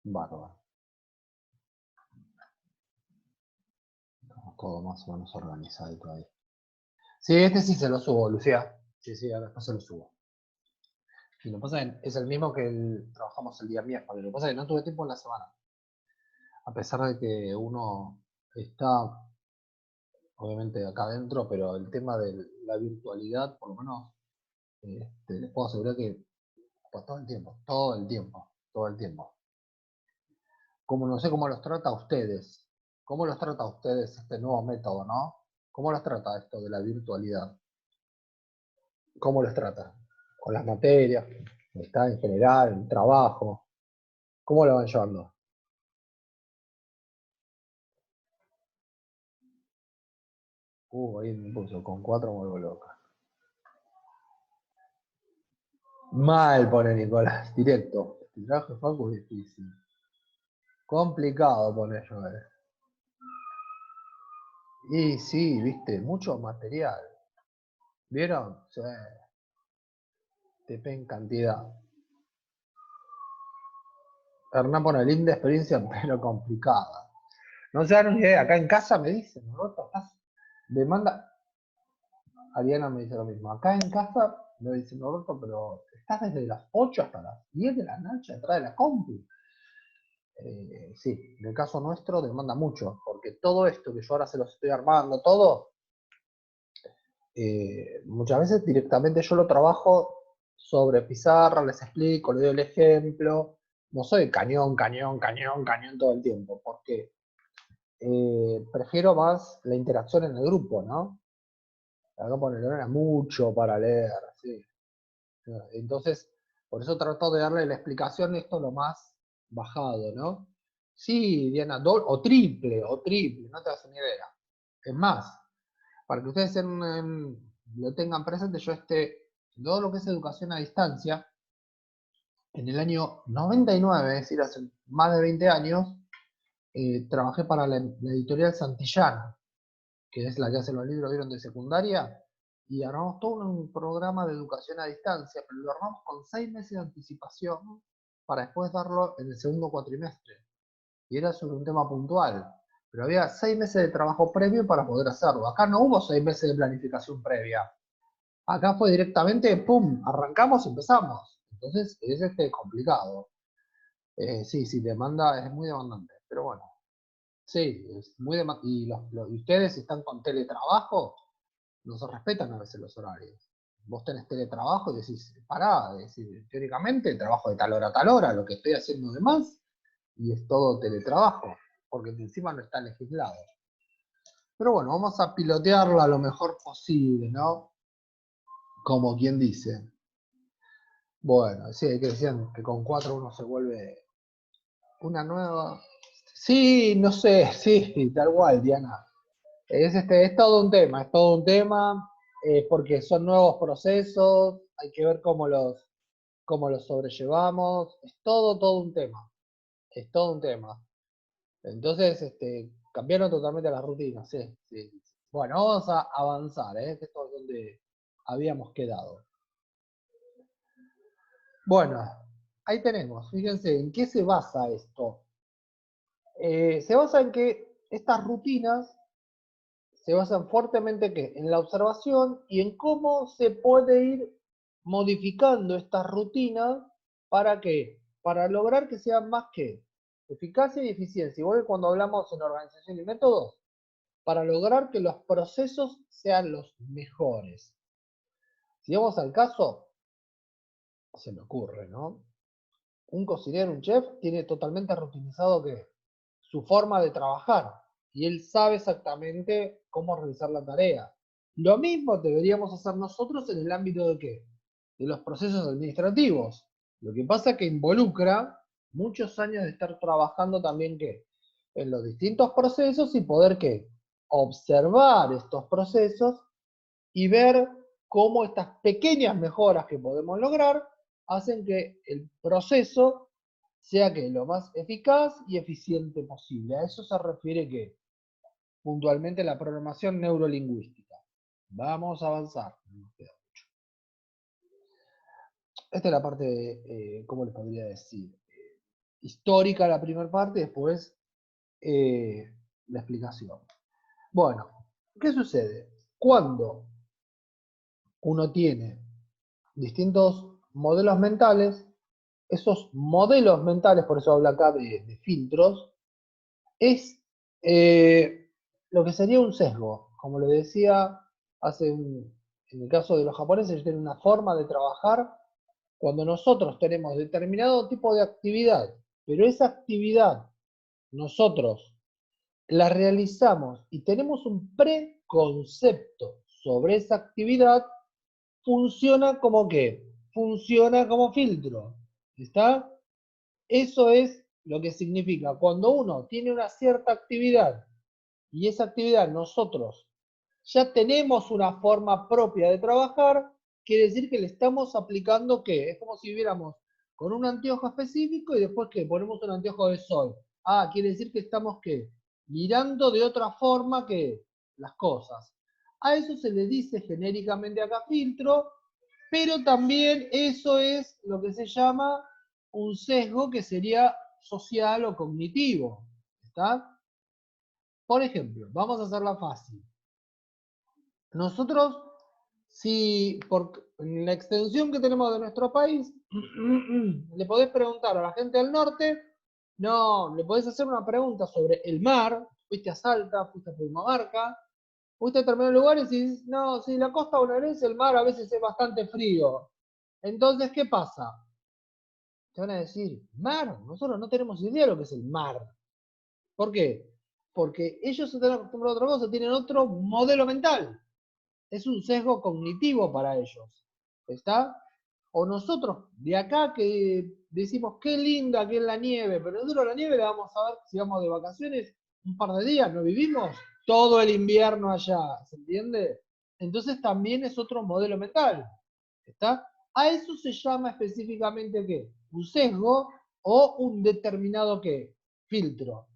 Bárbaro. Todo más o menos organizado ahí. Sí, este sí se lo subo, Lucía. Sí, sí, ahora después se lo subo. Y lo que pasa es el mismo que trabajamos el día miércoles. Lo que pasa es que no tuve tiempo en la semana. A pesar de que uno está, obviamente, acá adentro, pero el tema de la virtualidad, por lo menos, les puedo asegurar que pues, todo el tiempo, todo el tiempo, todo el tiempo. Como no sé cómo los trata a ustedes. ¿Cómo los trata a ustedes este nuevo método, no? ¿Cómo los trata esto de la virtualidad? ¿Cómo los trata? Con las materias, está en general, el trabajo. ¿Cómo lo van llevando? Ahí me puso, con 4 me vuelvo loca. Mal pone Nicolás, directo. El trabajo de Facu es difícil. Complicado pone Joel. Y sí, viste, mucho material. ¿Vieron? Sí, TP en cantidad. Hernán pone linda experiencia, pero complicada. No se dan una idea, acá en casa me dicen, Roberto, estás demanda. Ariana me dice lo mismo. Acá en casa me dicen, Roberto, pero estás desde las 8 hasta las 10 de la noche atrás de la compu. Sí, en el caso nuestro demanda mucho, porque todo esto que yo ahora se los estoy armando, todo, muchas veces directamente yo lo trabajo sobre pizarra, les explico, les doy el ejemplo. No soy cañón, cañón, cañón, cañón todo el tiempo, porque prefiero más la interacción en el grupo, ¿no? Acá pone Lorena mucho para leer, sí. Entonces, por eso trato de darle la explicación esto lo más bajado, ¿no? Sí, Diana, o triple, no te das una idea. Es más, para que ustedes lo tengan presente, yo todo lo que es educación a distancia, en el año 99, es decir, hace más de 20 años, trabajé para la editorial Santillana, que es la que hace los libros, ¿vieron? De secundaria, y armamos todo un programa de educación a distancia, pero lo armamos con 6 meses de anticipación para después darlo en el segundo cuatrimestre. Y era sobre un tema puntual, pero había 6 meses de trabajo previo para poder hacerlo. Acá no hubo 6 meses de planificación previa. Acá fue directamente, ¡pum!, arrancamos y empezamos. Entonces es complicado. Sí, sí, demanda, es muy demandante, pero bueno. Sí, es muy demandante. Y ustedes están con teletrabajo, no se respetan a veces los horarios. Vos tenés teletrabajo y decís, pará, decís, teóricamente trabajo de tal hora a tal hora, lo que estoy haciendo de más, y es todo teletrabajo, porque encima no está legislado. Pero bueno, vamos a pilotearla lo mejor posible, ¿no? Como quien dice. Bueno, sí, que decían que con 4 uno se vuelve una nueva. Sí, no sé, sí, tal cual, Diana. Es todo un tema, es todo un tema, porque son nuevos procesos, hay que ver cómo los sobrellevamos, es todo un tema, es todo un tema. Entonces, cambiaron totalmente las rutinas, sí, sí. Bueno, vamos a avanzar, que esto es donde habíamos quedado. Bueno, ahí tenemos, fíjense, ¿en qué se basa esto? Se basa en que estas rutinas se basan fuertemente ¿qué? En la observación y en cómo se puede ir modificando estas rutinas para qué, para lograr que sean más que eficacia y eficiencia. Igual que cuando hablamos en organización y métodos, para lograr que los procesos sean los mejores. Si vamos al caso, se me ocurre, ¿no? Un cocinero, un chef, tiene totalmente rutinizado que su forma de trabajar y él sabe exactamente cómo realizar la tarea. Lo mismo deberíamos hacer nosotros en el ámbito de qué? De los procesos administrativos. Lo que pasa es que involucra muchos años de estar trabajando también qué? En los distintos procesos y poder qué? Observar estos procesos y ver cómo estas pequeñas mejoras que podemos lograr hacen que el proceso sea que lo más eficaz y eficiente posible. A eso se refiere que puntualmente la programación neurolingüística. Vamos a avanzar. Esta es la parte, ¿cómo les podría decir? histórica la primera parte y después la explicación. Bueno, ¿qué sucede? Cuando uno tiene distintos modelos mentales, esos modelos mentales, por eso habla acá de filtros, es lo que sería un sesgo. Como le decía, en el caso de los japoneses, ellos tienen una forma de trabajar cuando nosotros tenemos determinado tipo de actividad, pero esa actividad nosotros la realizamos y tenemos un preconcepto sobre esa actividad, funciona como ¿qué? Funciona como filtro. ¿Está? Eso es lo que significa. Cuando uno tiene una cierta actividad y esa actividad nosotros ya tenemos una forma propia de trabajar, quiere decir que le estamos aplicando ¿qué? Es como si viéramos con un anteojo específico y después que ponemos un anteojo de sol. Ah, quiere decir que estamos ¿qué? Mirando de otra forma que las cosas. A eso se le dice genéricamente acá filtro, pero también eso es lo que se llama un sesgo que sería social o cognitivo. ¿Está? Por ejemplo, vamos a hacerla fácil. Nosotros, si por la extensión que tenemos de nuestro país, le podés preguntar a la gente del norte, no, le podés hacer una pregunta sobre el mar, fuiste a Salta, fuiste a Purmamarca, fuiste a determinados lugares y dices, no, si la costa bonaerense, el mar a veces es bastante frío. Entonces, ¿qué pasa? Te van a decir, mar, nosotros no tenemos idea de lo que es el mar. ¿Por qué? Porque ellos se están acostumbrados a otra cosa, tienen otro modelo mental. Es un sesgo cognitivo para ellos. ¿Está? O nosotros, de acá que decimos qué linda que es la nieve, pero nosotros la nieve la vamos a ver si vamos de vacaciones un par de días, no vivimos todo el invierno allá, ¿se entiende? Entonces también es otro modelo mental. ¿Está? A eso se llama específicamente ¿qué? Un sesgo o un determinado ¿qué? Filtro.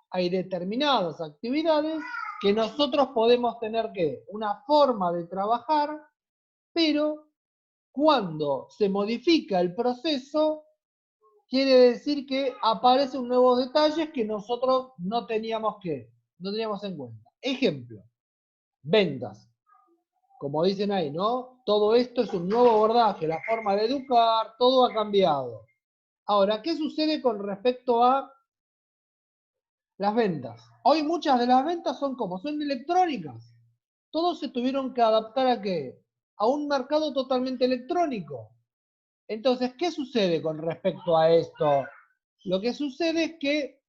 Hay determinadas actividades que nosotros podemos tener que una forma de trabajar, pero cuando se modifica el proceso, quiere decir que aparecen nuevos detalles que nosotros no teníamos en cuenta. Ejemplo, ventas. Como dicen ahí, ¿no? Todo esto es un nuevo abordaje, la forma de educar, todo ha cambiado. Ahora, ¿qué sucede con respecto a las ventas? Hoy muchas de las ventas son como, son electrónicas. Todos se tuvieron que adaptar a ¿qué? A un mercado totalmente electrónico. Entonces, ¿qué sucede con respecto a esto? Lo que sucede es que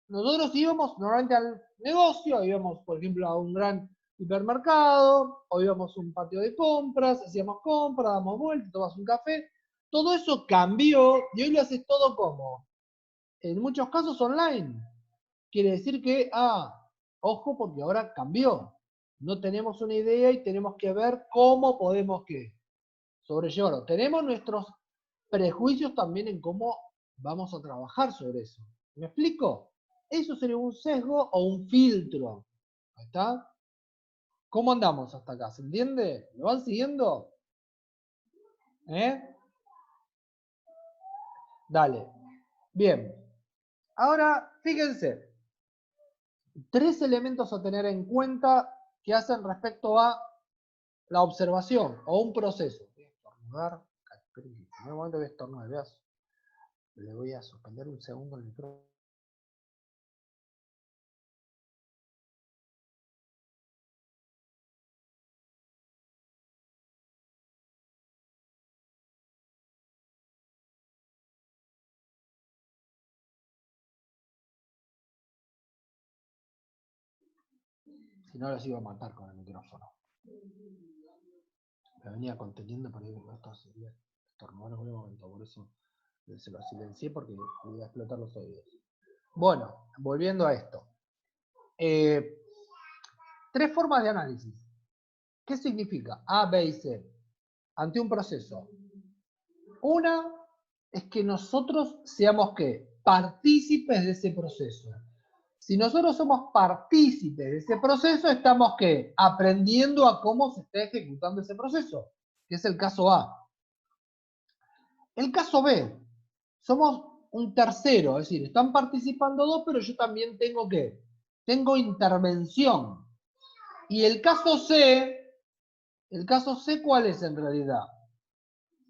nosotros íbamos normalmente al negocio, íbamos, por ejemplo, a un gran hipermercado, o íbamos a un patio de compras, hacíamos compras, damos vueltas, tomas un café. Todo eso cambió y hoy lo haces todo como, en muchos casos online. Quiere decir que, ojo, porque ahora cambió. No tenemos una idea y tenemos que ver cómo podemos ¿qué? Sobrellevarlo. Tenemos nuestros prejuicios también en cómo vamos a trabajar sobre eso. ¿Me explico? Eso sería un sesgo o un filtro. ¿Ahí está? ¿Cómo andamos hasta acá? ¿Se entiende? ¿Lo van siguiendo? ¿Eh? Dale. Bien. Ahora, fíjense. 3 elementos a tener en cuenta que hacen respecto a la observación o un proceso. Voy a estornudar. En un momento voy a estornudar. Le voy a suspender un segundo el micrófono. Si no, los iba a matar con el micrófono. Me venía conteniendo para ir esto sería estornudar en un momento, por eso se lo silencié porque le iba a explotar los oídos. Bueno, volviendo a esto. 3 formas de análisis. ¿Qué significa A, B y C? Ante un proceso. Una es que nosotros seamos ¿qué? Partícipes de ese proceso. Si nosotros somos partícipes de ese proceso, estamos ¿qué? Aprendiendo a cómo se está ejecutando ese proceso, que es el caso A. El caso B, somos un tercero, es decir, están participando dos, pero yo también tengo ¿qué? Tengo intervención. Y el caso C, ¿cuál es en realidad?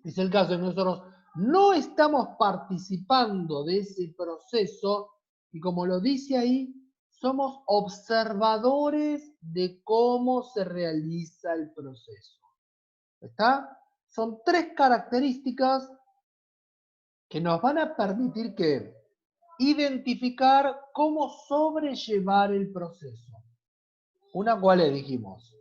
Es el caso de que nosotros no estamos participando de ese proceso y como lo dice ahí, somos observadores de cómo se realiza el proceso. ¿Está? Son tres características que nos van a permitir que identificar cómo sobrellevar el proceso. Una cual le dijimos,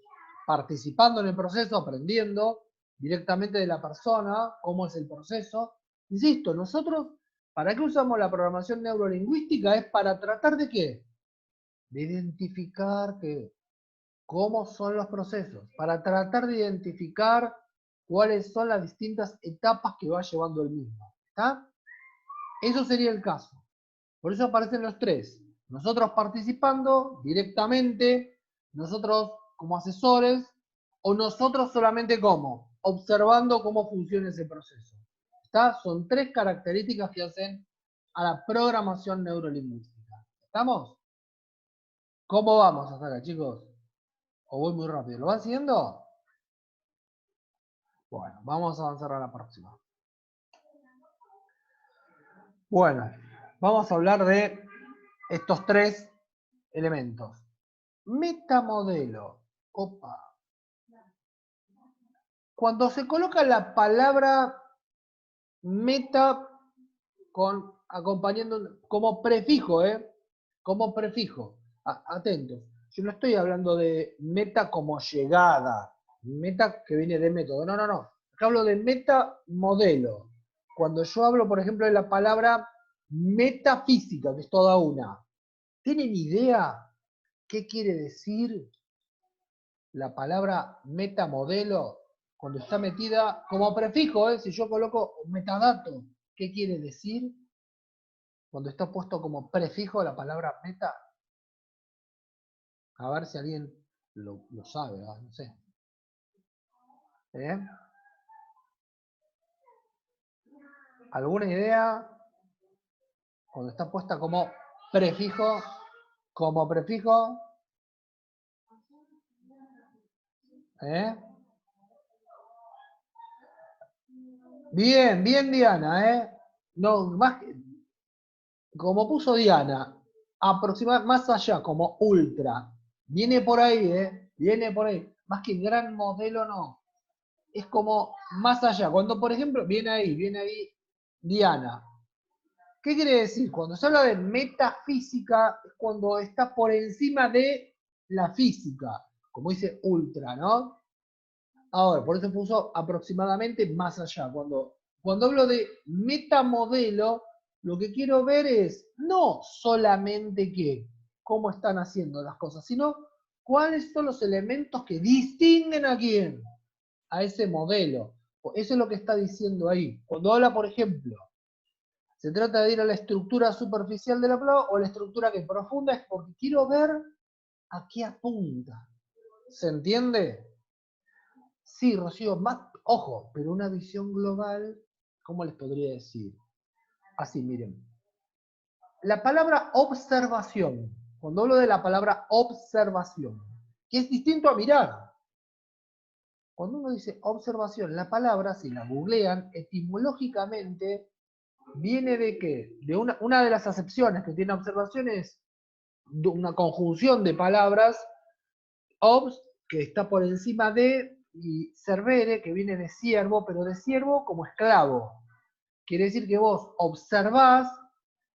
participando en el proceso, aprendiendo directamente de la persona cómo es el proceso. Insisto, nosotros, ¿para qué usamos la programación neurolingüística? Es para tratar de ¿qué? De identificar cómo son los procesos, para tratar de identificar cuáles son las distintas etapas que va llevando el mismo. ¿Está? Eso sería el caso. Por eso aparecen los tres. Nosotros participando directamente, nosotros como asesores, o nosotros solamente como, observando cómo funciona ese proceso. ¿Está? Son tres características que hacen a la programación neurolingüística. ¿Estamos? ¿Cómo vamos hasta acá, chicos? ¿O voy muy rápido? ¿Lo van siguiendo? Bueno, vamos a avanzar a la próxima. Bueno, vamos a hablar de estos tres elementos. Metamodelo. Opa. Cuando se coloca la palabra meta acompañando como prefijo, como prefijo. Atentos. Yo no estoy hablando de meta como llegada, meta que viene de método. No, no, no. Acá hablo de metamodelo. Cuando yo hablo, por ejemplo, de la palabra metafísica, que es toda una. ¿Tienen idea qué quiere decir la palabra metamodelo cuando está metida como prefijo? Si yo coloco metadato, ¿qué quiere decir cuando está puesto como prefijo la palabra meta? A ver si alguien lo sabe, no sé. ¿Alguna idea? Cuando está puesta como prefijo, Bien, bien Diana, No, más que, como puso Diana, aproximar más allá, como ultra. Viene por ahí, Viene por ahí. Más que gran modelo, no. Es como más allá. Cuando, por ejemplo, viene ahí Diana. ¿Qué quiere decir? Cuando se habla de metafísica, es cuando está por encima de la física. Como dice ultra, ¿no? Ahora, por eso puso aproximadamente más allá. Cuando hablo de metamodelo, lo que quiero ver es no solamente cómo están haciendo las cosas, sino cuáles son los elementos que distinguen a quién, a ese modelo. Eso es lo que está diciendo ahí. Cuando habla, por ejemplo, se trata de ir a la estructura superficial de la palabra o a la estructura que profunda, es porque quiero ver a qué apunta. ¿Se entiende? Sí, Rocío, ojo, pero una visión global, ¿cómo les podría decir? Así, miren. La palabra observación, cuando hablo de la palabra observación, que es distinto a mirar. Cuando uno dice observación, la palabra, si la googlean, etimológicamente, viene de qué? De una de las acepciones que tiene observación es una conjunción de palabras, obs, que está por encima de, y servere, que viene de siervo, pero de siervo como esclavo. Quiere decir que vos observás,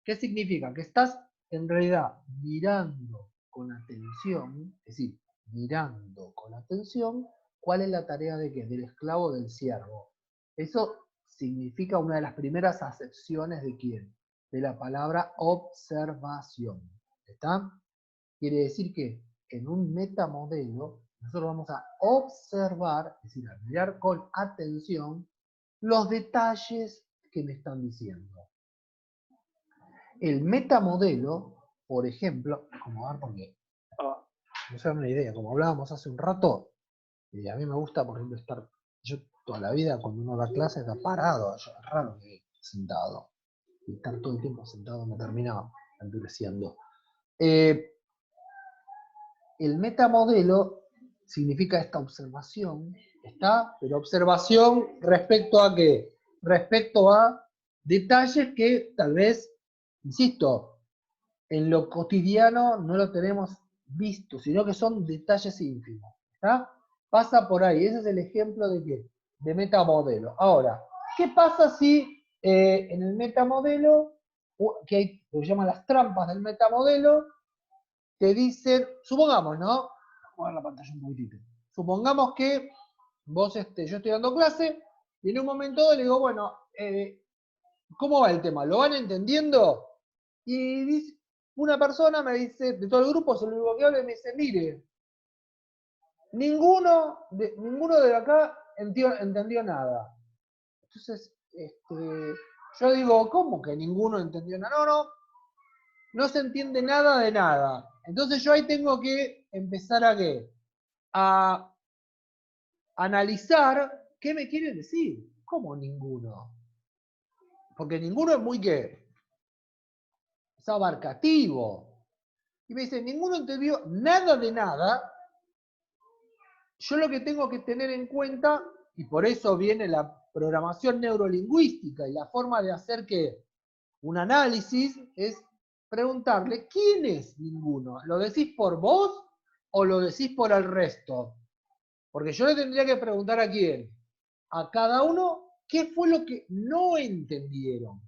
¿qué significa? Que estás en realidad mirando con atención, es decir, mirando con atención, ¿cuál es la tarea de qué? Del esclavo o del siervo. Eso significa una de las primeras acepciones de quién? De la palabra observación. ¿Está? Quiere decir que en un metamodelo nosotros vamos a observar, es decir, a mirar con atención los detalles que me están diciendo. El metamodelo, por ejemplo, como ver porque no se dan una idea, como hablábamos hace un rato, y a mí me gusta, por ejemplo, yo toda la vida cuando uno da clase está parado, es raro que sentado. y estar todo el tiempo sentado me termina endureciendo. El metamodelo significa esta observación, ¿está? Pero observación respecto a qué? Respecto a detalles que tal vez, insisto, en lo cotidiano no lo tenemos visto, sino que son detalles ínfimos, ¿está? Pasa por ahí, ese es el ejemplo de qué? De metamodelo. Ahora, ¿qué pasa si en el metamodelo, que hay, lo que llaman las trampas del metamodelo, te dicen, supongamos, ¿no? Vamos a ver la pantalla un poquitito. Supongamos que vos, yo estoy dando clase, y en un momento dado le digo, bueno, ¿cómo va el tema? ¿Lo van entendiendo? Y dice, una persona me dice, de todo el grupo, es el único que habla, y me dice, mire, ninguno de acá entendió nada. Entonces, yo digo, ¿cómo que ninguno entendió nada? No se entiende nada de nada. Entonces yo ahí tengo que empezar a qué? A analizar qué me quiere decir. ¿Cómo ninguno? Porque ninguno es muy qué? Es abarcativo. Y me dice, ninguno entendió nada de nada. Yo lo que tengo que tener en cuenta, y por eso viene la programación neurolingüística y la forma de hacer que un análisis es preguntarle, ¿quién es ninguno? ¿Lo decís por vos o lo decís por el resto? Porque yo le tendría que preguntar a quién. A cada uno, ¿qué fue lo que no entendieron?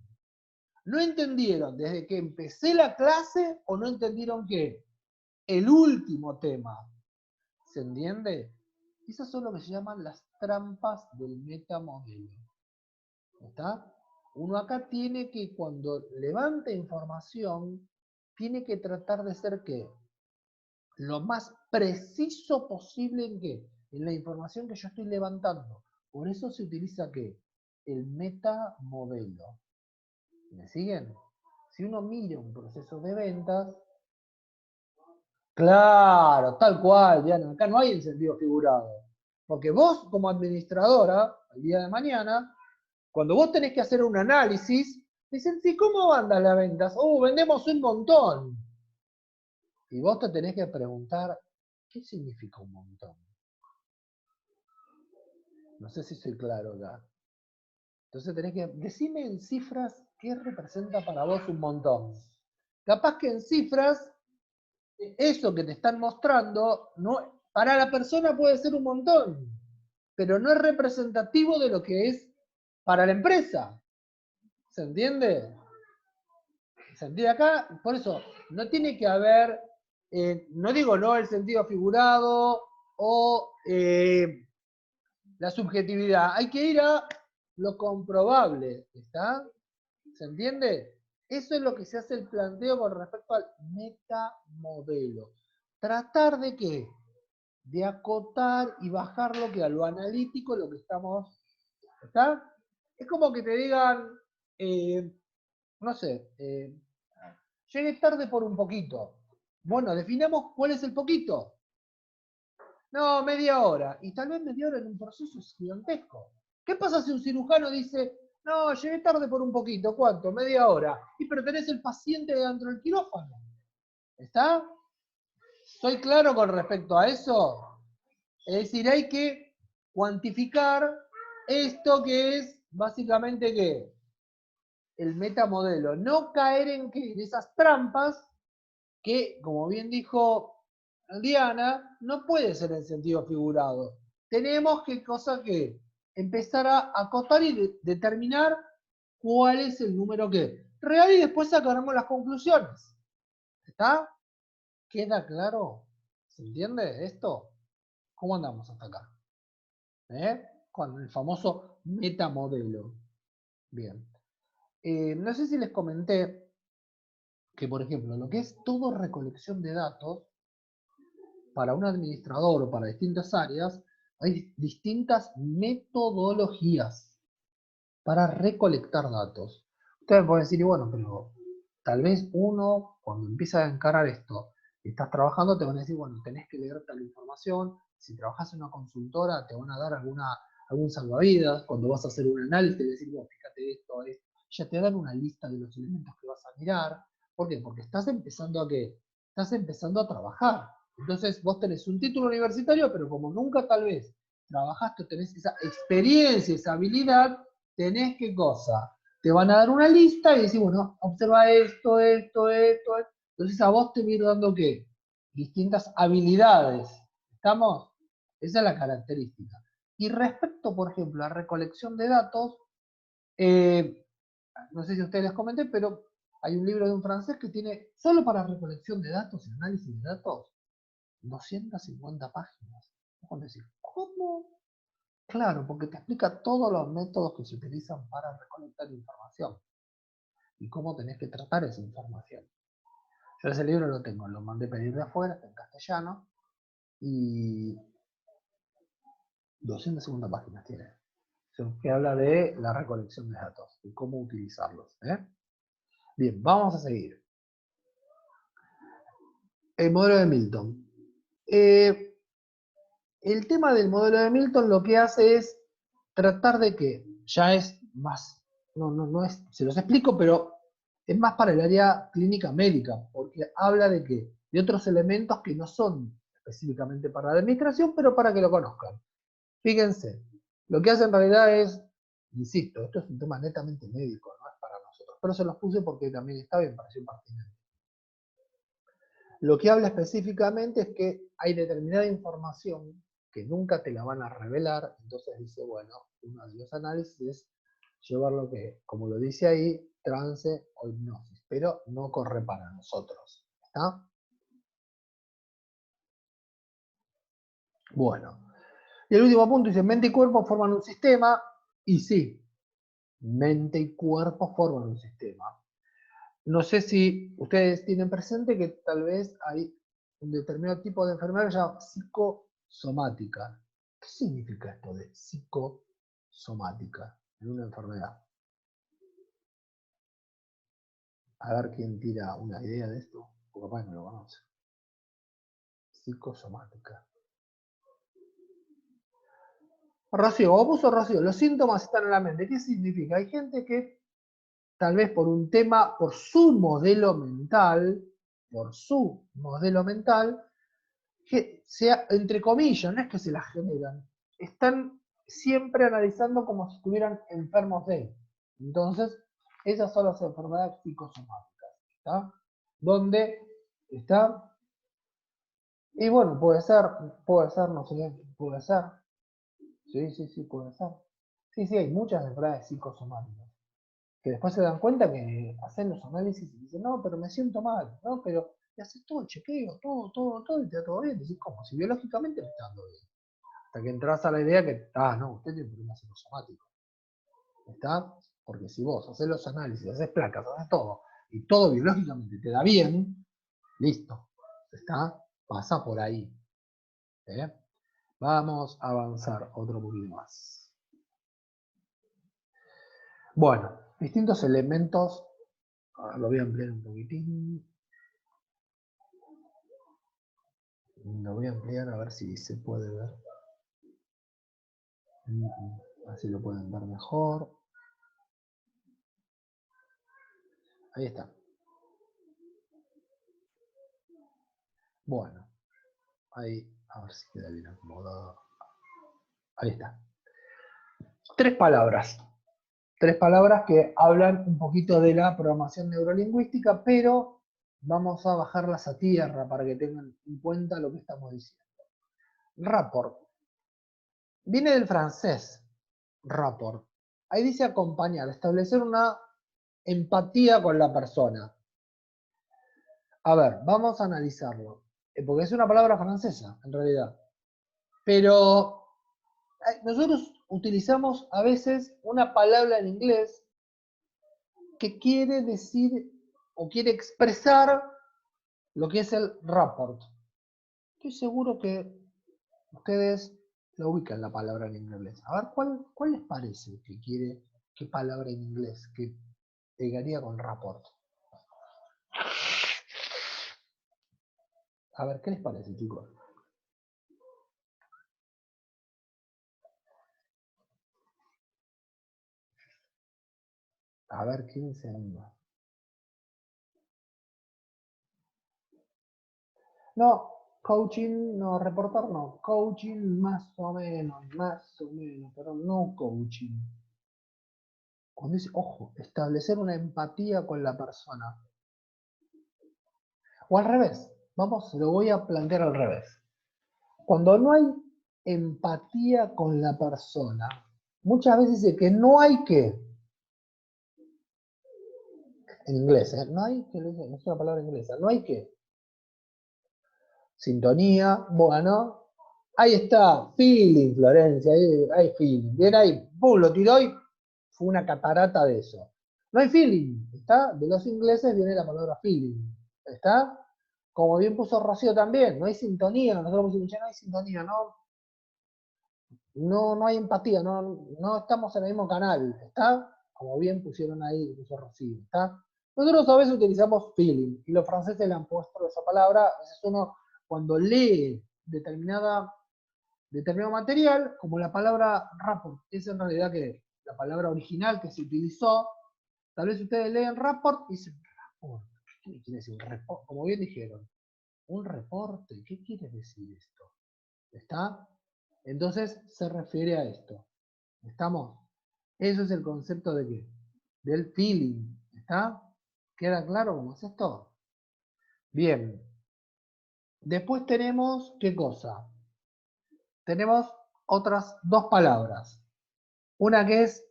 ¿No entendieron desde que empecé la clase o no entendieron qué? El último tema. ¿Se entiende? Esas son lo que se llaman las trampas del metamodelo. ¿Está? Uno acá tiene que, cuando levanta información, tiene que tratar de ser ¿qué? Lo más preciso posible en qué? En la información que yo estoy levantando. Por eso se utiliza ¿qué? El metamodelo. ¿Me siguen? Si uno mira un proceso de ventas, claro, tal cual, Diana, acá no hay el sentido figurado. Porque vos, como administradora, el día de mañana, cuando vos tenés que hacer un análisis, dicen, sí, ¿cómo andan las ventas? Vendemos un montón. Y vos te tenés que preguntar, ¿qué significa un montón? No sé si soy claro acá. Entonces tenés que, decime en cifras qué representa para vos un montón. Capaz que en cifras, eso que te están mostrando, no, para la persona puede ser un montón, pero no es representativo de lo que es para la empresa. ¿Se entiende? ¿Se entiende acá? Por eso, no tiene que haber, no digo no el sentido figurado o la subjetividad. Hay que ir a lo comprobable, ¿está? ¿Se entiende? Eso es lo que se hace el planteo con respecto al metamodelo. Tratar de qué? De acotar y bajar lo que a lo analítico, lo que estamos, ¿está? Es como que te digan, no sé, llegué tarde por un poquito. Bueno, definamos cuál es el poquito. No, media hora. Y tal vez media hora en un proceso es gigantesco. ¿Qué pasa si un cirujano dice, no, llegué tarde por un poquito? ¿Cuánto? Media hora. Y pero tenés el paciente dentro del quirófano. ¿Está? ¿Soy claro con respecto a eso? Es decir, hay que cuantificar esto que es básicamente ¿qué? El metamodelo. No caer en ¿qué? En esas trampas que, como bien dijo Diana, no puede ser en sentido figurado. Tenemos que empezar a acotar y determinar cuál es el número que real y después sacaremos las conclusiones. ¿Está? ¿Queda claro? ¿Se entiende esto? ¿Cómo andamos hasta acá? Con el famoso metamodelo. Bien. No sé si les comenté que, por ejemplo, lo que es todo recolección de datos, para un administrador o para distintas áreas, hay distintas metodologías para recolectar datos. Ustedes pueden decir, y bueno, pero tal vez uno, cuando empieza a encarar esto, y estás trabajando, te van a decir, bueno, tenés que leer tal información. Si trabajas en una consultora, te van a dar algún salvavidas. Cuando vas a hacer un análisis, te decir, bueno, fíjate esto, ya te dan una lista de los elementos que vas a mirar. ¿Por qué? Porque estás empezando a qué? Estás empezando a trabajar. Entonces vos tenés un título universitario, pero como nunca tal vez trabajaste, tenés esa experiencia, esa habilidad, tenés qué cosa. Te van a dar una lista y decís, bueno, observa esto, esto, esto, esto. Entonces a vos te va a ir dando qué? Distintas habilidades. ¿Estamos? Esa es la característica. Y respecto, por ejemplo, a recolección de datos, eh, no sé si a ustedes les comenté, pero hay un libro de un francés que tiene, solo para recolección de datos y análisis de datos, 250 páginas. Vamos a decir, ¿cómo? Claro, porque te explica todos los métodos que se utilizan para recolectar información y cómo tenés que tratar esa información. Yo ese libro lo tengo, lo mandé pedir de afuera, está en castellano, y 250 páginas tiene. Que habla de la recolección de datos y cómo utilizarlos. Bien, vamos a seguir. El modelo de Milton. El tema del modelo de Milton lo que hace es tratar de que ya es más, no es, se los explico, pero es más para el área clínica médica, porque habla de que de otros elementos que no son específicamente para la administración, pero para que lo conozcan. Fíjense, lo que hace en realidad es, insisto, esto es un tema netamente médico, no es para nosotros, pero se los puse porque también está bien, pareció pertinente. Lo que habla específicamente es que hay determinada información que nunca te la van a revelar, entonces dice, bueno, uno de los análisis es llevar lo que, como lo dice ahí, trance o hipnosis, pero no corre para nosotros. ¿Está? Bueno. Y el último punto dice, mente y cuerpo forman un sistema, y sí, mente y cuerpo forman un sistema. No sé si ustedes tienen presente que tal vez hay un determinado tipo de enfermedad que se llama psicosomática. ¿Qué significa esto de psicosomática en una enfermedad? A ver quién tira una idea de esto, porque capaz no lo conoce. Psicosomática. Rocío, vos puso Rocío, los síntomas están en la mente. ¿Qué significa? Hay gente que tal vez por un tema, por su modelo mental, que sea, entre comillas, no es que se la generan, están siempre analizando como si estuvieran enfermos de él. Entonces, esas son las enfermedades psicosomáticas, ¿está? ¿Dónde está? Y bueno, puede ser, no sé, puede ser. Sí, puede ser. Sí, hay muchas enfermedades psicosomáticas que después se dan cuenta que hacen los análisis y dicen, no, pero me siento mal, no, pero te haces todo el chequeo, todo, y te da todo bien. Decís, ¿cómo? Si biológicamente me está dando bien. Hasta que entras a la idea que, no, usted tiene un problema psicosomático. ¿Está? Porque si vos haces los análisis, haces placas, haces todo, y todo biológicamente te da bien, listo. ¿Está? Pasa por ahí. Vamos a avanzar otro poquito más. Bueno, distintos elementos. Lo voy a ampliar un poquitín. Lo voy a ampliar a ver si se puede ver. Así lo pueden ver mejor. Ahí está. Bueno, ahí, a ver si queda bien acomodado. Ahí está. Tres palabras. Tres palabras que hablan un poquito de la programación neurolingüística, pero vamos a bajarlas a tierra para que tengan en cuenta lo que estamos diciendo. Rapport. Viene del francés, rapport. Ahí dice acompañar, establecer una empatía con la persona. A ver, vamos a analizarlo. Porque es una palabra francesa, en realidad. Pero nosotros utilizamos a veces una palabra en inglés que quiere decir o quiere expresar lo que es el rapport. Estoy seguro que ustedes lo ubican la palabra en inglés. A ver, ¿cuál les parece que quiere, qué palabra en inglés que pegaría con rapport? A ver, ¿qué les parece, chicos? A ver, 15 segundos. No, coaching, no, reportar no. Coaching más o menos, pero no coaching. Cuando dice, ojo, establecer una empatía con la persona. O al revés, vamos, lo voy a plantear al revés. Cuando no hay empatía con la persona, muchas veces dice que no hay que, en inglés, no hay que, es una palabra inglesa, no hay que, sintonía, bueno, ahí está, feeling, Florencia, hay feeling, bien ahí, ¡pum!, lo tiró y fue una catarata de eso. No hay feeling, ¿está? De los ingleses viene la palabra feeling, ¿está? Como bien puso Rocío también, no hay sintonía, nosotros decimos, no hay sintonía, no hay empatía, no estamos en el mismo canal, ¿está? Como bien pusieron ahí, puso Rocío, ¿está? Nosotros a veces utilizamos feeling, y los franceses le han puesto esa palabra, a veces uno cuando lee determinado material, como la palabra rapport, es en realidad que la palabra original que se utilizó, tal vez ustedes leen rapport y dicen, rapport, ¿qué quiere decir? Como bien dijeron, un reporte, ¿qué quiere decir esto? ¿Está? Entonces se refiere a esto. ¿Estamos? Eso es el concepto de qué? Del feeling. ¿Está? ¿Queda claro cómo es esto? Bien. Después tenemos, ¿qué cosa? Tenemos otras dos palabras. Una que es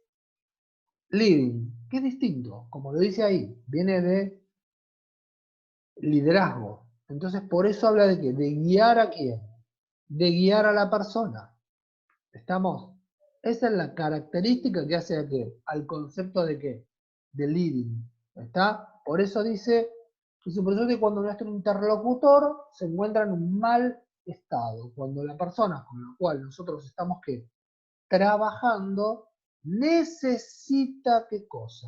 leading, que es distinto, como lo dice ahí, viene de liderazgo. Entonces, por eso habla de qué? De guiar a quién, de guiar a la persona. ¿Estamos? Esa es la característica que hace a qué, al concepto de qué, de leading. ¿Está? Por eso dice que cuando nuestro interlocutor se encuentra en un mal estado, cuando la persona con la cual nosotros estamos ¿qué? Trabajando necesita ¿qué cosa?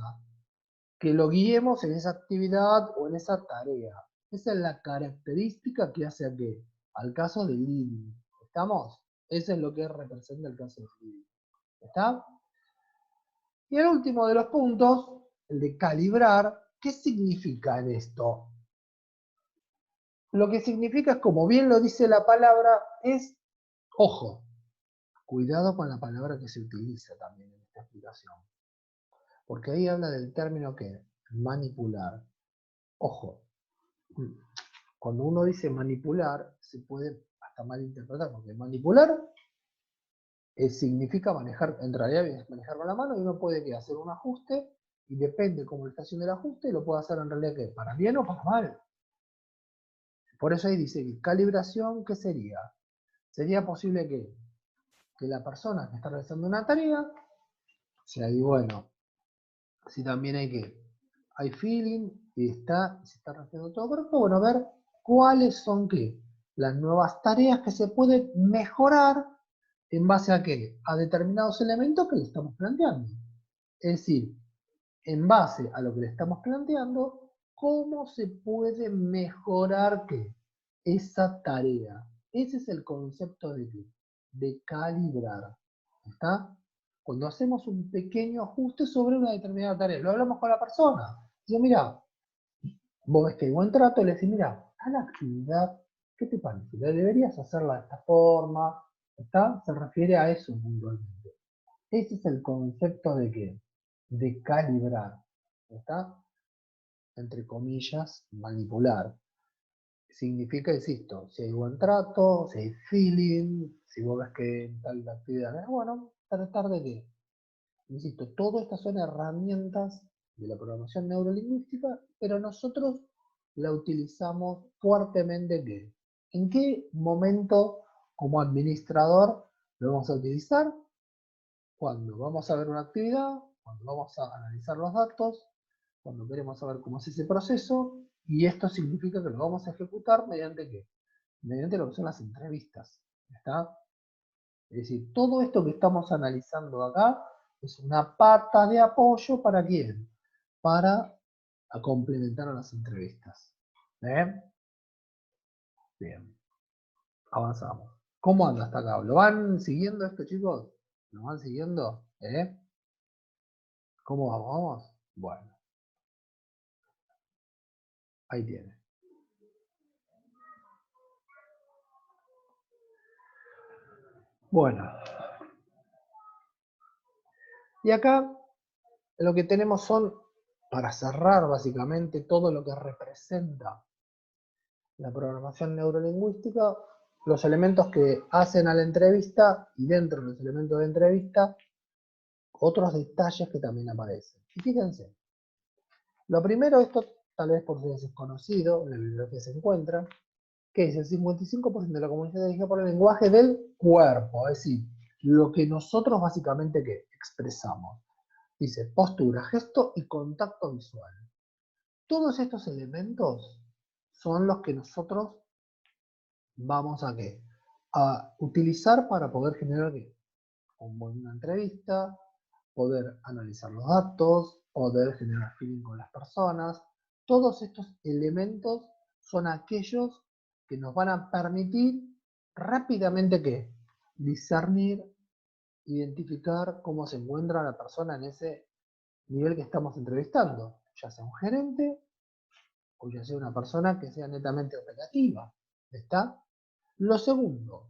Que lo guiemos en esa actividad o en esa tarea. Esa es la característica que hace a qué? Al caso de leading. ¿Estamos? Eso es lo que representa el caso de leading. ¿Está? Y el último de los puntos, el de calibrar, ¿qué significa en esto? Lo que significa es, como bien lo dice la palabra, es, ojo, cuidado con la palabra que se utiliza también en esta explicación. Porque ahí habla del término que manipular. Ojo, cuando uno dice manipular, se puede hasta malinterpretar, porque manipular significa manejar, en realidad es manejar con la mano, y uno puede hacer un ajuste, y depende cómo le está haciendo el ajuste, lo puede hacer en realidad ¿qué? Para bien o para mal. Por eso ahí dice que calibración, ¿qué sería? Sería posible que la persona que está realizando una tarea, o sea, y bueno, si también hay feeling, y se está haciendo todo correcto, bueno, ver cuáles son ¿qué? Las nuevas tareas que se pueden mejorar en base a qué? A determinados elementos que le estamos planteando. Es decir, en base a lo que le estamos planteando, ¿cómo se puede mejorar qué? Esa tarea? Ese es el concepto de qué? De calibrar. ¿Está? Cuando hacemos un pequeño ajuste sobre una determinada tarea, lo hablamos con la persona. Dice, mira, vos ves que hay buen trato, le decís, mira, a la actividad, ¿qué te parece? Deberías hacerla de esta forma. ¿Está? Se refiere a eso puntualmente. Ese es el concepto de qué? De calibrar. ¿Está? Entre comillas, manipular. Significa, insisto, si hay buen trato, si hay feeling, si vos ves que tal actividad es bueno, tratar de que, insisto, todo estas son herramientas de la programación neurolingüística, pero nosotros la utilizamos fuertemente ¿qué? ¿En qué momento como administrador lo vamos a utilizar? Cuando vamos a ver una actividad, cuando vamos a analizar los datos, cuando queremos saber cómo es ese proceso, y esto significa que lo vamos a ejecutar mediante ¿qué? Mediante lo que son las entrevistas. ¿Está? Es decir, todo esto que estamos analizando acá es una pata de apoyo ¿para quién? Para complementar a las entrevistas. Bien, avanzamos. ¿Cómo anda hasta acá? ¿Lo van siguiendo esto, chicos? ¿Lo van siguiendo? ¿Cómo vamos? Bueno, ahí tiene. Bueno, y acá lo que tenemos son, para cerrar básicamente todo lo que representa la programación neurolingüística, los elementos que hacen a la entrevista y dentro de los elementos de entrevista, otros detalles que también aparecen. Y fíjense, lo primero, esto tal vez por ustedes es conocido, en la bibliografía se encuentra, que es el 55% de la comunicación dirigida por el lenguaje del cuerpo, es decir, lo que nosotros básicamente ¿qué? Expresamos. Dice postura, gesto y contacto visual. Todos estos elementos son los que nosotros vamos a ¿qué? A utilizar para poder generar ¿qué? Una entrevista, poder analizar los datos, poder generar feeling con las personas. Todos estos elementos son aquellos que nos van a permitir rápidamente ¿qué? Discernir, identificar cómo se encuentra la persona en ese nivel que estamos entrevistando, ya sea un gerente o ya sea una persona que sea netamente operativa. ¿Está? Lo segundo,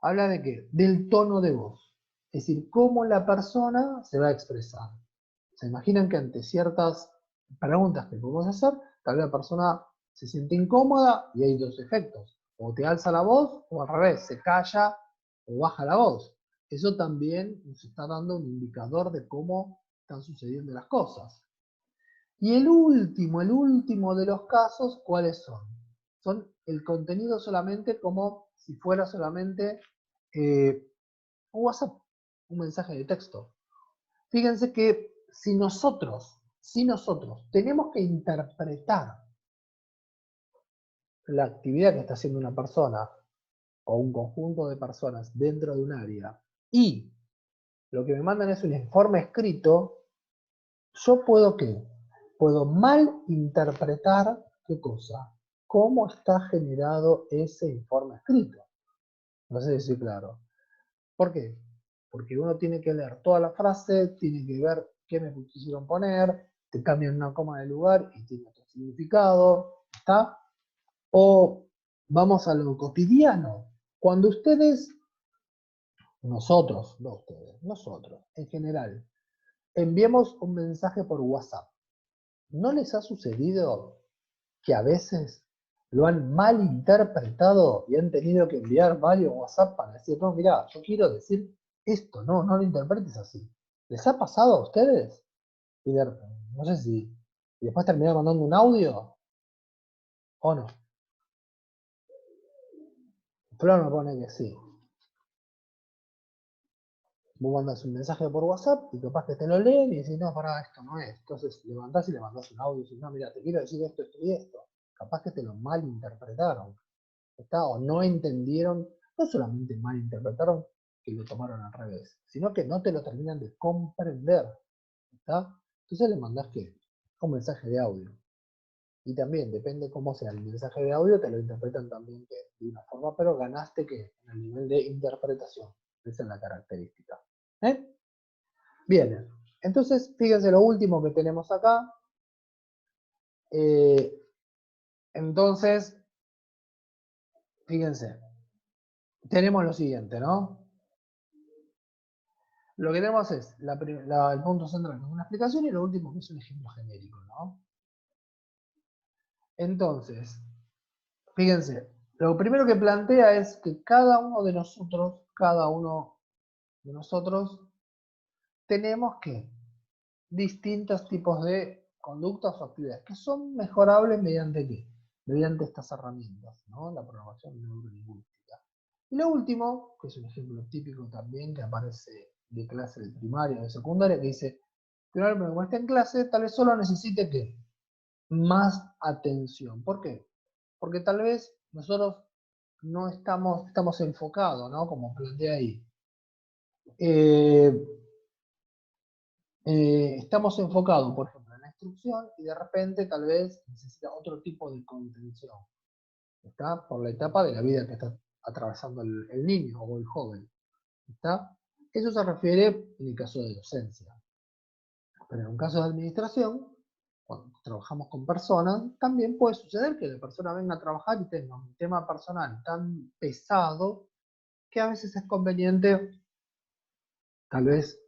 habla de qué? Del tono de voz. Es decir, cómo la persona se va a expresar. ¿Se imaginan que ante ciertas preguntas que podemos hacer, tal vez la persona se siente incómoda y hay dos efectos? O te alza la voz o al revés, se calla o baja la voz. Eso también nos está dando un indicador de cómo están sucediendo las cosas. Y el último de los casos, ¿cuáles son? Son el contenido solamente como si fuera solamente un WhatsApp, un mensaje de texto. Fíjense que si nosotros tenemos que interpretar la actividad que está haciendo una persona o un conjunto de personas dentro de un área y lo que me mandan es un informe escrito, yo puedo ¿qué? Puedo mal interpretar ¿qué cosa? Cómo está generado ese informe escrito. No sé si soy claro. ¿Por qué? Porque uno tiene que leer toda la frase, tiene que ver qué me quisieron poner, te cambian una coma de lugar y tiene otro significado, ¿está? O vamos a lo cotidiano. Cuando ustedes, nosotros, no ustedes, nosotros, en general, enviamos un mensaje por WhatsApp, ¿no les ha sucedido que a veces lo han malinterpretado y han tenido que enviar varios WhatsApp para decir, no, mira, yo quiero decir esto, no lo interpretes así? ¿Les ha pasado a ustedes? Y no sé si y después terminar mandando un audio o no. Flor me pone que sí. Vos mandás un mensaje por WhatsApp y capaz que te lo leen y decís, no, pará, esto no es. Entonces levantás y le mandás un audio y decís, no, mira, te quiero decir esto, esto y esto. Capaz que te lo malinterpretaron. ¿Está? O no entendieron, no solamente malinterpretaron que lo tomaron al revés, sino que no te lo terminan de comprender. ¿Está? Entonces le mandás ¿qué? Un mensaje de audio. Y también, depende cómo sea el mensaje de audio, te lo interpretan también que de una forma, pero ganaste que en el nivel de interpretación. Esa es la característica. ¿Eh? Bien, entonces fíjense lo último que tenemos acá. Eh, entonces, fíjense, tenemos lo siguiente, ¿no? Lo que tenemos es el punto central, que es una explicación, y lo último que es un ejemplo genérico, ¿no? Entonces, fíjense, lo primero que plantea es que cada uno de nosotros, tenemos que distintos tipos de conductas o actividades que son mejorables mediante ¿qué? Mediante estas herramientas, ¿no? La programación neurolingüística. Y lo último, que es un ejemplo típico también que aparece de clase de primaria o de secundaria, que dice, que un alumno que esté en clase tal vez solo necesite ¿qué? Más atención. ¿Por qué? Porque tal vez nosotros no estamos enfocados, ¿no? Como planteé ahí. Estamos enfocados, por ejemplo, en la instrucción y de repente tal vez necesita otro tipo de contención. ¿Está? Por la etapa de la vida que está atravesando el niño o el joven. ¿Está? Eso se refiere en el caso de docencia. Pero en un caso de administración, cuando trabajamos con personas, también puede suceder que la persona venga a trabajar y tenga un tema personal tan pesado que a veces es conveniente tal vez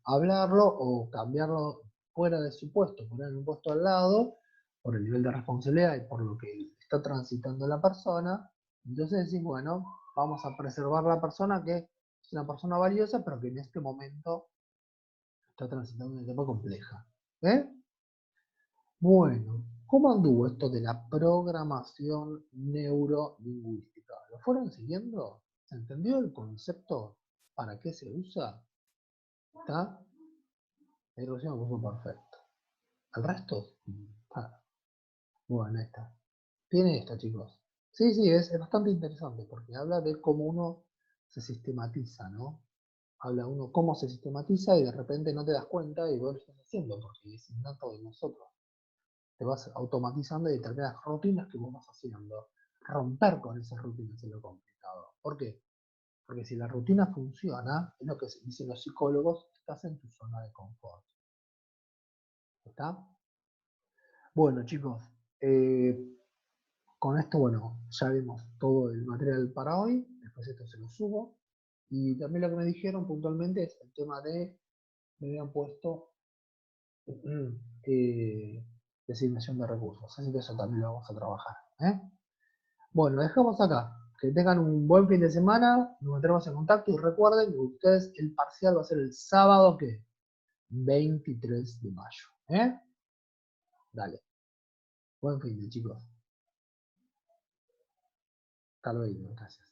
hablarlo o cambiarlo fuera de su puesto, poner un puesto al lado, por el nivel de responsabilidad y por lo que está transitando la persona. Entonces decís, bueno, vamos a preservar la persona que es una persona valiosa, pero que en este momento está transitando una etapa compleja. ¿Eh? Bueno, ¿cómo anduvo esto de la programación neurolingüística? ¿Lo fueron siguiendo? ¿Se entendió el concepto? ¿Para qué se usa? ¿Está? La introducción me puso perfecto. ¿El resto? Ah, bueno, ahí está. Tiene esto, chicos. Sí, sí, es bastante interesante porque habla de cómo uno se sistematiza, ¿no? Habla uno cómo se sistematiza y de repente no te das cuenta y vos lo estás haciendo porque es innato de nosotros. Te vas automatizando y determinadas rutinas que vos vas haciendo. Romper con esas rutinas es lo complicado. ¿Por qué? Porque si la rutina funciona, es lo que dicen los psicólogos, estás en tu zona de confort. ¿Está? Bueno, chicos, eh, con esto, bueno, ya vimos todo el material para hoy. Después esto se lo subo. Y también lo que me dijeron puntualmente es el tema de, me habían puesto designación de recursos. Así que eso también lo vamos a trabajar. ¿Eh? Bueno, lo dejamos acá. Que tengan un buen fin de semana. Nos mantendremos en contacto y recuerden que ustedes el parcial va a ser el sábado que 23 de mayo. ¿Eh? Dale. Buen fin de chicos. Hasta luego. Gracias.